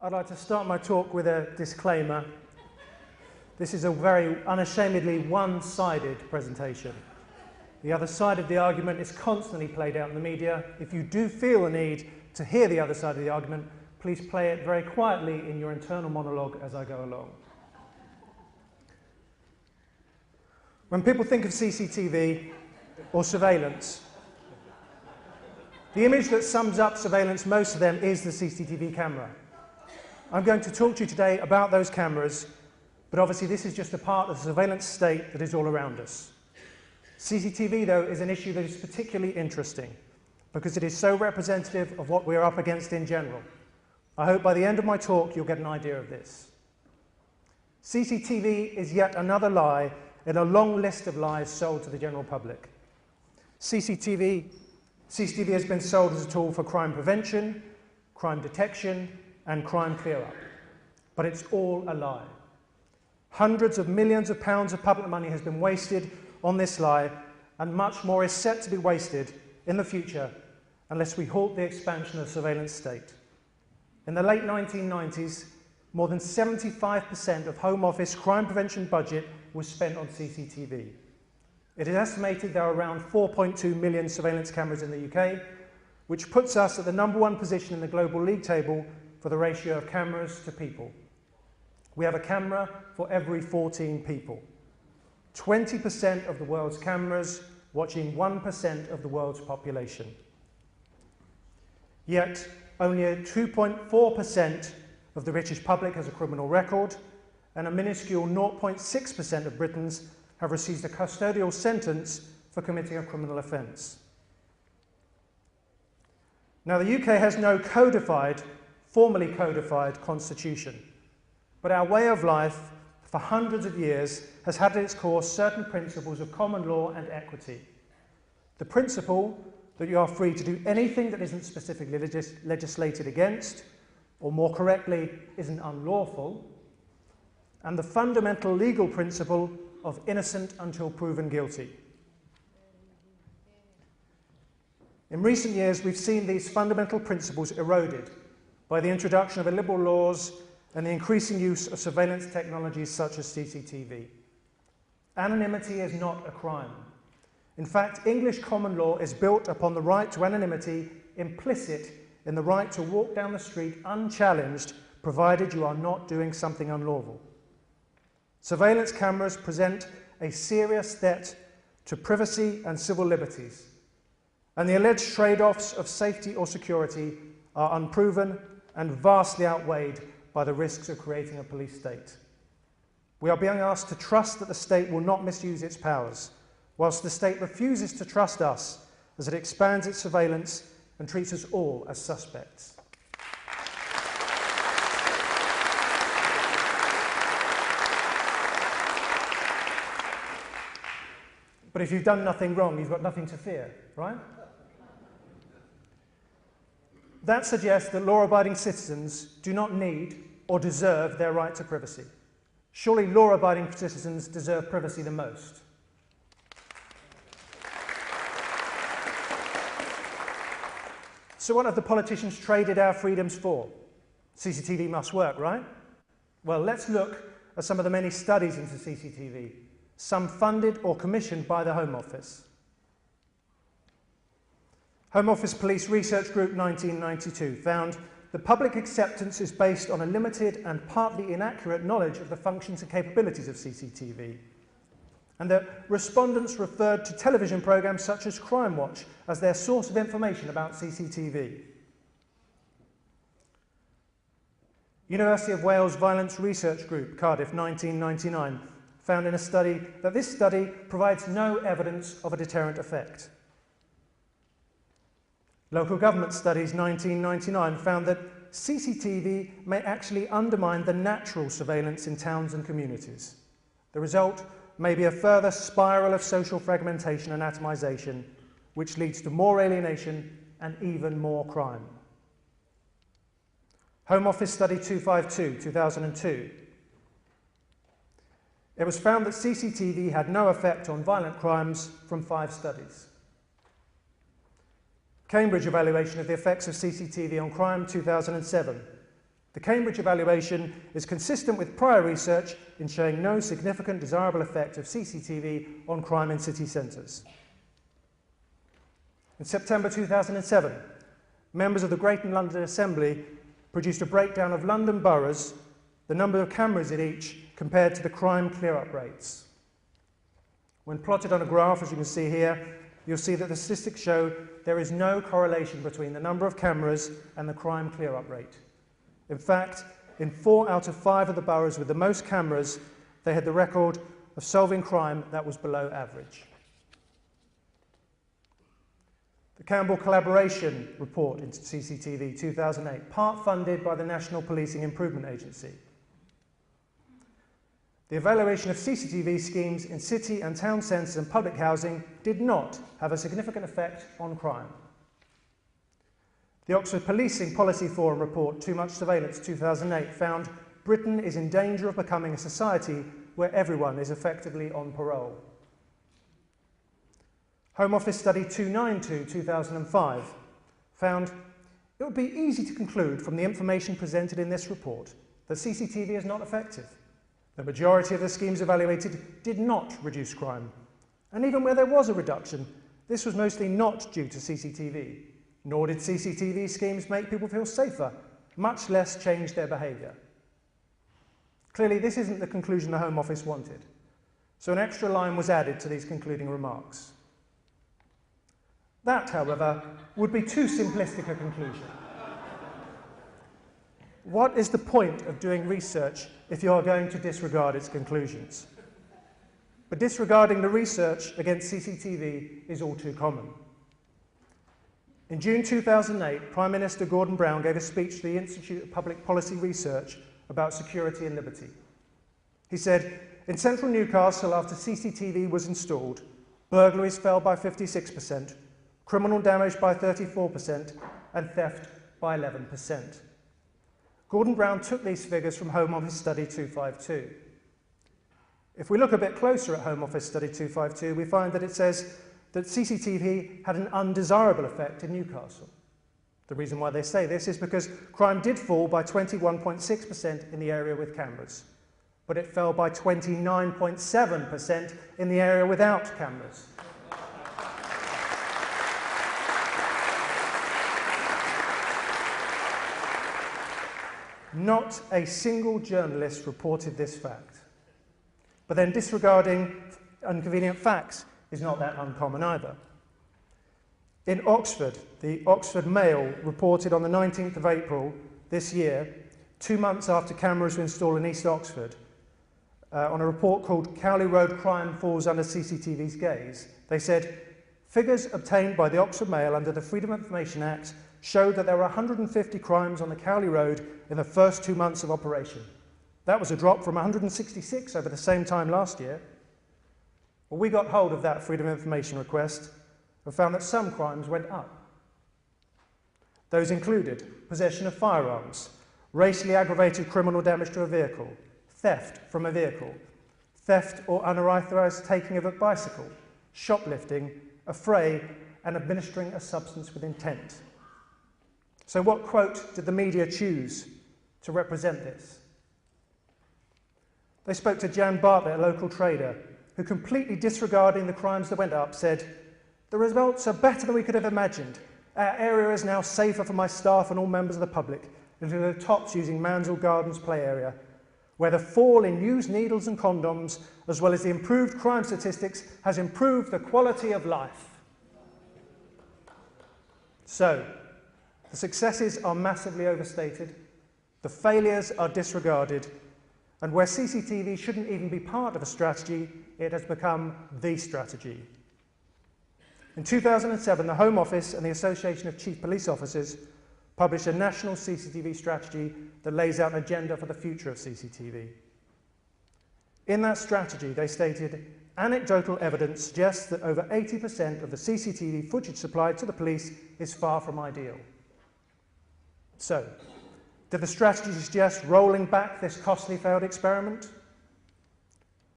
I'd like to start my talk with a disclaimer. This is a very unashamedly one-sided presentation. The other side of the argument is constantly played out in the media. If you do feel the need to hear the other side of the argument, please play it very quietly in your internal monologue as I go along. When people think of CCTV or surveillance, the image that sums up surveillance, most of them, is the CCTV camera. I'm going to talk to you today about those cameras, but obviously this is just a part of the surveillance state that is all around us. CCTV, though, is an issue that is particularly interesting because it is so representative of what we're up against in general. I hope by the end of my talk you'll get an idea of this. CCTV is yet another lie in a long list of lies sold to the general public. CCTV has been sold as a tool for crime prevention, crime detection, and crime clear-up. But it's all a lie. Hundreds of millions of pounds of public money has been wasted on this lie, and much more is set to be wasted in the future unless we halt the expansion of the surveillance state. In the late 1990s, more than 75% of Home Office crime prevention budget was spent on CCTV. It is estimated there are around 4.2 million surveillance cameras in the UK, which puts us at the #1 position in the global league table for the ratio of cameras to people. We have a camera for every 14 people. 20% of the world's cameras watching 1% of the world's population. Yet, only 2.4% of the British public has a criminal record, and a minuscule 0.6% of Britons have received a custodial sentence for committing a criminal offence. Now, the UK has no formally codified constitution, but our way of life for hundreds of years has had at its core certain principles of common law and equity. The principle that you are free to do anything that isn't specifically legislated against, or more correctly, isn't unlawful, and the fundamental legal principle of innocent until proven guilty. In recent years, we've seen these fundamental principles eroded by the introduction of illiberal laws and the increasing use of surveillance technologies such as CCTV. Anonymity is not a crime. In fact, English common law is built upon the right to anonymity, implicit in the right to walk down the street unchallenged, provided you are not doing something unlawful. Surveillance cameras present a serious threat to privacy and civil liberties, and the alleged trade-offs of safety or security are unproven and vastly outweighed by the risks of creating a police state. We are being asked to trust that the state will not misuse its powers, whilst the state refuses to trust us as it expands its surveillance and treats us all as suspects. But if you've done nothing wrong, you've got nothing to fear, right? That suggests that law-abiding citizens do not need or deserve their right to privacy. Surely law-abiding citizens deserve privacy the most. So what have the politicians traded our freedoms for? CCTV must work, right? Well, let's look at some of the many studies into CCTV, some funded or commissioned by the Home Office. Home Office Police Research Group 1992 found that public acceptance is based on a limited and partly inaccurate knowledge of the functions and capabilities of CCTV, and that respondents referred to television programmes such as Crime Watch as their source of information about CCTV. University of Wales Violence Research Group, Cardiff 1999, found in a study that this study provides no evidence of a deterrent effect. Local Government Studies 1999 found that CCTV may actually undermine the natural surveillance in towns and communities. The result may be a further spiral of social fragmentation and atomisation, which leads to more alienation and even more crime. Home Office Study 252, 2002. it was found that CCTV had no effect on violent crimes from 5 studies. Cambridge evaluation of the effects of CCTV on crime, 2007. The Cambridge evaluation is consistent with prior research in showing no significant desirable effect of CCTV on crime in city centres. In September 2007, members of the Greater London Assembly produced a breakdown of London boroughs, the number of cameras in each compared to the crime clear-up rates. When plotted on a graph, as you can see here, you'll see that the statistics show there is no correlation between the number of cameras and the crime clear-up rate. In fact, in 4 out of 5 of the boroughs with the most cameras, they had the record of solving crime that was below average. The Campbell Collaboration Report into CCTV 2008, part funded by the National Policing Improvement Agency. The evaluation of CCTV schemes in city and town centres and public housing did not have a significant effect on crime. The Oxford Policing Policy Forum report, Too Much Surveillance 2008, found Britain is in danger of becoming a society where everyone is effectively on parole. Home Office Study 292 2005 found it would be easy to conclude from the information presented in this report that CCTV is not effective. The majority of the schemes evaluated did not reduce crime, and even where there was a reduction, this was mostly not due to CCTV, nor did CCTV schemes make people feel safer, much less change their behaviour. Clearly, this isn't the conclusion the Home Office wanted, so an extra line was added to these concluding remarks. That, however, would be too simplistic a conclusion. What is the point of doing research if you are going to disregard its conclusions? But disregarding the research against CCTV is all too common. In June 2008, Prime Minister Gordon Brown gave a speech to the Institute of Public Policy Research about security and liberty. He said, in central Newcastle, after CCTV was installed, burglaries fell by 56%, criminal damage by 34%, and theft by 11%. Gordon Brown took these figures from Home Office Study 252. If we look a bit closer at Home Office Study 252, we find that it says that CCTV had an undesirable effect in Newcastle. The reason why they say this is because crime did fall by 21.6% in the area with cameras, but it fell by 29.7% in the area without cameras. Not a single journalist reported this fact. But then disregarding inconvenient facts is not that uncommon either. In Oxford, the Oxford Mail reported on the 19th of April this year, 2 months after cameras were installed in East Oxford, on a report called Cowley Road Crime Falls Under CCTV's Gaze. They said, figures obtained by the Oxford Mail under the Freedom of Information Act showed that there were 150 crimes on the Cowley Road in the first 2 months of operation. That was a drop from 166 over the same time last year. Well, we got hold of that Freedom of Information request and found that some crimes went up. Those included possession of firearms, racially aggravated criminal damage to a vehicle, theft from a vehicle, theft or unauthorised taking of a bicycle, shoplifting, affray, and administering a substance with intent. So what quote did the media choose to represent this? They spoke to Jan Bartlett, a local trader, who, completely disregarding the crimes that went up, said, the results are better than we could have imagined. Our area is now safer for my staff and all members of the public, including the Tops using Mansell Gardens play area, where the fall in used needles and condoms, as well as the improved crime statistics, has improved the quality of life. So, the successes are massively overstated, the failures are disregarded, and where CCTV shouldn't even be part of a strategy, it has become the strategy. In 2007, the Home Office and the Association of Chief Police Officers published a national CCTV strategy that lays out an agenda for the future of CCTV. In that strategy, they stated, anecdotal evidence suggests that over 80% of the CCTV footage supplied to the police is far from ideal. So, did the strategy suggest rolling back this costly failed experiment?